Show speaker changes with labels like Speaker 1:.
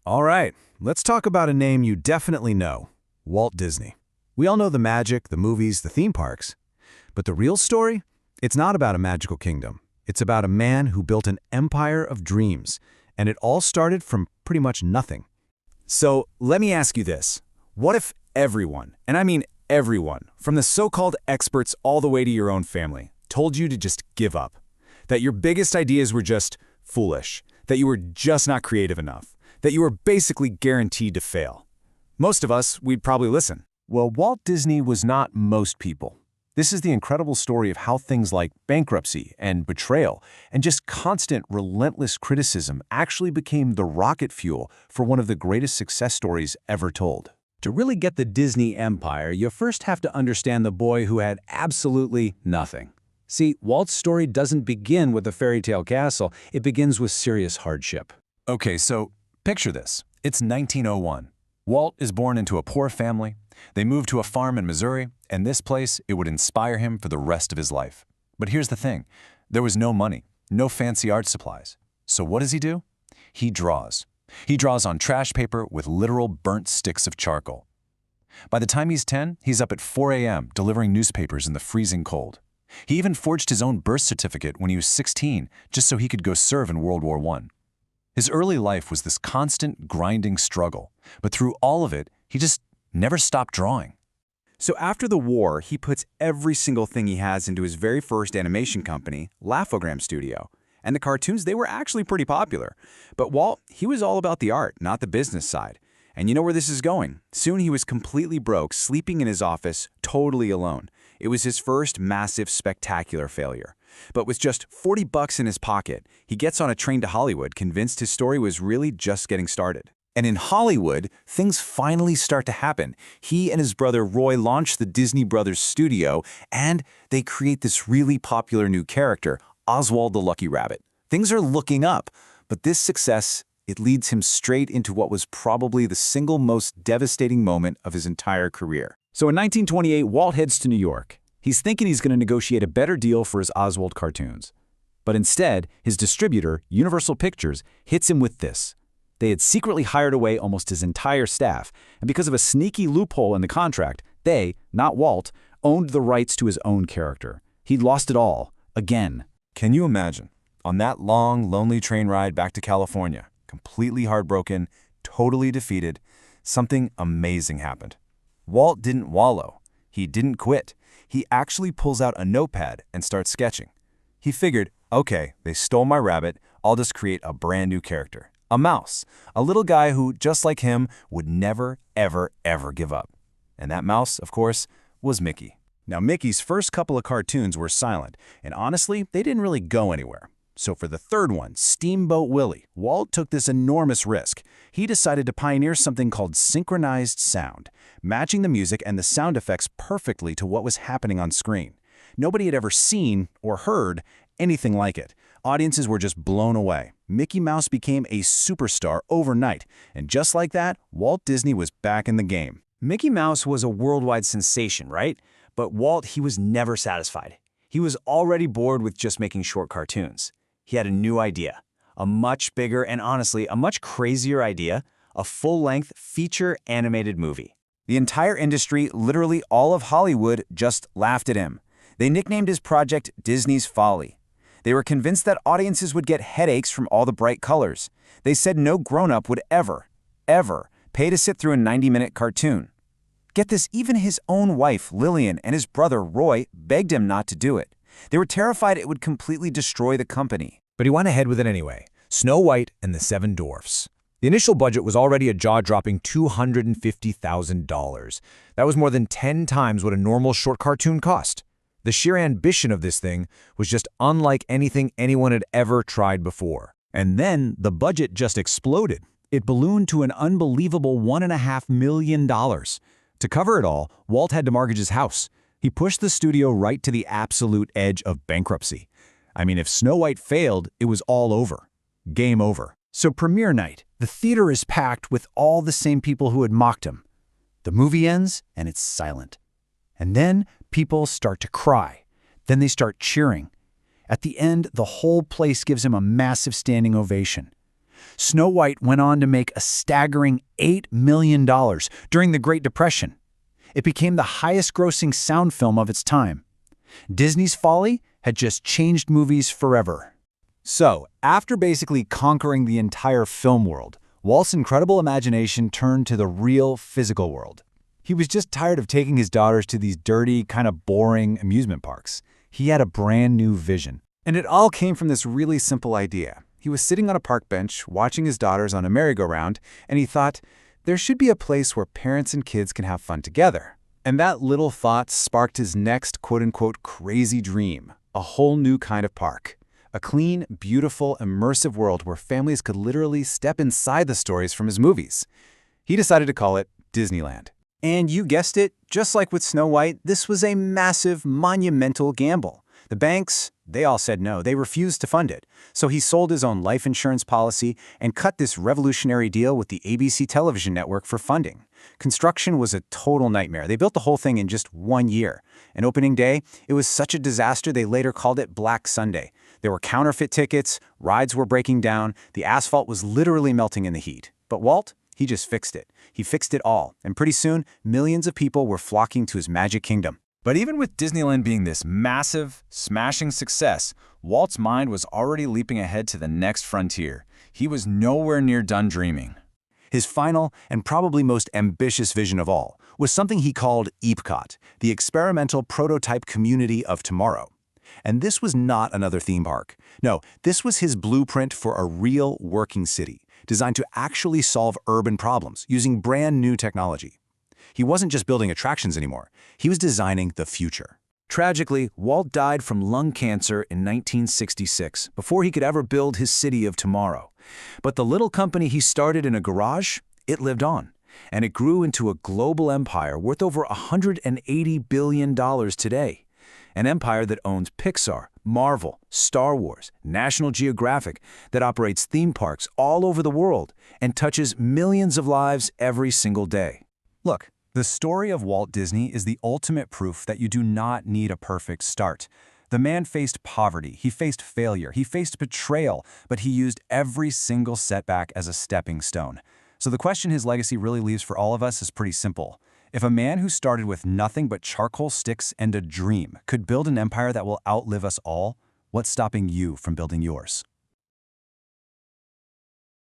Speaker 1: All right, let's talk about a name you definitely know, Walt Disney. We all know the magic, the movies, the theme parks. But the real story? It's not about a magical kingdom. It's about a man who built an empire of dreams, and it all started from pretty much nothing.
Speaker 2: So let me ask you this. What if everyone, and I mean everyone, from the so-called experts all the way to your own family, told you to just give up? That your biggest ideas were just foolish, that you were just not creative enough, that you were basically guaranteed to fail. Most of us, we'd probably listen.
Speaker 3: Well, Walt Disney was not most people. This is the incredible story of how things like bankruptcy and betrayal and just constant, relentless criticism actually became the rocket fuel for one of the greatest success stories ever told.
Speaker 2: To really get the Disney empire, you first have to understand the boy who had absolutely nothing. See, Walt's story doesn't begin with a fairy tale castle, it begins with serious hardship.
Speaker 3: Okay, so picture this. It's 1901. Walt is born into a poor family. They move to a farm in Missouri, and this place, it would inspire him for the rest of his life. But here's the thing. There was no money, no fancy art supplies. So what does he do? He draws. He draws on trash paper with literal burnt sticks of charcoal. By the time he's 10, he's up at 4 a.m. delivering newspapers in the freezing cold. He even forged his own birth certificate when he was 16, just so he could go serve in World War I. His early life was this constant, grinding struggle, but through all of it, he just never stopped drawing.
Speaker 2: So after the war, he puts every single thing he has into his very first animation company, Laugh-O-Gram Studio. And the cartoons, they were actually pretty popular. But Walt, he was all about the art, not the business side. And you know where this is going. Soon he was completely broke, sleeping in his office, totally alone. It was his first massive, spectacular failure. But with just $40 in his pocket, he gets on a train to Hollywood, convinced his story was really just getting started. And in Hollywood, things finally start to happen. He and his brother Roy launch the Disney Brothers studio, and they create this really popular new character, Oswald the Lucky Rabbit. Things are looking up, but this success, it leads him straight into what was probably the single most devastating moment of his entire career. So in 1928, Walt heads to New York. He's thinking he's going to negotiate a better deal for his Oswald cartoons. But instead, his distributor, Universal Pictures, hits him with this. They had secretly hired away almost his entire staff, and because of a sneaky loophole in the contract, they, not Walt, owned the rights to his own character. He'd lost it all, again.
Speaker 3: Can you imagine? On that long, lonely train ride back to California, completely heartbroken, totally defeated, something amazing happened. Walt didn't wallow. He didn't quit. He actually pulls out a notepad and starts sketching. He figured, okay, they stole my rabbit, I'll just create a brand new character. A mouse, a little guy who, just like him, would never, ever, ever give up. And that mouse, of course, was Mickey.
Speaker 1: Now, Mickey's first couple of cartoons were silent, and honestly, they didn't really go anywhere. So for the third one, Steamboat Willie, Walt took this enormous risk. He decided to pioneer something called synchronized sound, matching the music and the sound effects perfectly to what was happening on screen. Nobody had ever seen or heard anything like it. Audiences were just blown away. Mickey Mouse became a superstar overnight, and just like that, Walt Disney was back in the game.
Speaker 4: Mickey Mouse was a worldwide sensation, right? But Walt, he was never satisfied. He was already bored with just making short cartoons. He had a new idea, a much bigger and honestly, a much crazier idea, a full-length feature animated movie.
Speaker 2: The entire industry, literally all of Hollywood, just laughed at him. They nicknamed his project Disney's Folly. They were convinced that audiences would get headaches from all the bright colors. They said no grown-up would ever pay to sit through a 90-minute cartoon. Get this, even his own wife, Lillian, and his brother, Roy, begged him not to do it. They were terrified it would completely destroy the company.
Speaker 1: But he went ahead with it anyway. Snow White and the Seven Dwarfs. The initial budget was already a jaw-dropping $250,000. That was more than 10 times what a normal short cartoon cost. The sheer ambition of this thing was just unlike anything anyone had ever tried before. And then the budget just exploded. It ballooned to an unbelievable $1.5 million. To cover it all, Walt had to mortgage his house. He pushed the studio right to the absolute edge of bankruptcy. I mean, if Snow White failed, it was all over. Game over. So premiere night, the theater is packed with all the same people who had mocked him. The movie ends, and it's silent. And then people start to cry. Then they start cheering. At the end, the whole place gives him a massive standing ovation.
Speaker 5: Snow White went on to make a staggering $8 million during the Great Depression. It became the highest-grossing sound film of its time. Disney's folly had just changed movies forever.
Speaker 3: So, after basically conquering the entire film world, Walt's incredible imagination turned to the real physical world. He was just tired of taking his daughters to these dirty, kind of boring amusement parks. He had a brand new vision.
Speaker 2: And it all came from this really simple idea. He was sitting on a park bench, watching his daughters on a merry-go-round, and he thought, there should be a place where parents and kids can have fun together. And that little thought sparked his next quote-unquote crazy dream, a whole new kind of park. A clean, beautiful, immersive world where families could literally step inside the stories from his movies. He decided to call it Disneyland.
Speaker 4: And you guessed it, just like with Snow White, this was a massive, monumental gamble. The banks, they all said no. They refused to fund it. So he sold his own life insurance policy and cut this revolutionary deal with the ABC television network for funding. Construction was a total nightmare. They built the whole thing in just 1 year. And opening day, it was such a disaster they later called it Black Sunday. There were counterfeit tickets, rides were breaking down, the asphalt was literally melting in the heat. But Walt, he just fixed it. He fixed it all. And pretty soon, millions of people were flocking to his magic kingdom.
Speaker 3: But even with Disneyland being this massive, smashing success, Walt's mind was already leaping ahead to the next frontier. He was nowhere near done dreaming.
Speaker 5: His final and probably most ambitious vision of all was something he called Epcot, the experimental prototype community of tomorrow. And this was not another theme park. No, this was his blueprint for a real working city, designed to actually solve urban problems using brand new technology. He wasn't just building attractions anymore. He was designing the future.
Speaker 3: Tragically, Walt died from lung cancer in 1966, before he could ever build his city of tomorrow. But the little company he started in a garage, it lived on. And it grew into a global empire worth over $180 billion today. An empire that owns Pixar, Marvel, Star Wars, National Geographic, that operates theme parks all over the world and touches millions of lives every single day.
Speaker 2: Look, the story of Walt Disney is the ultimate proof that you do not need a perfect start. The man faced poverty, he faced failure, he faced betrayal, but he used every single setback as a stepping stone. So the question his legacy really leaves for all of us is pretty simple. If a man who started with nothing but charcoal sticks and a dream could build an empire that will outlive us all, what's stopping you from building yours?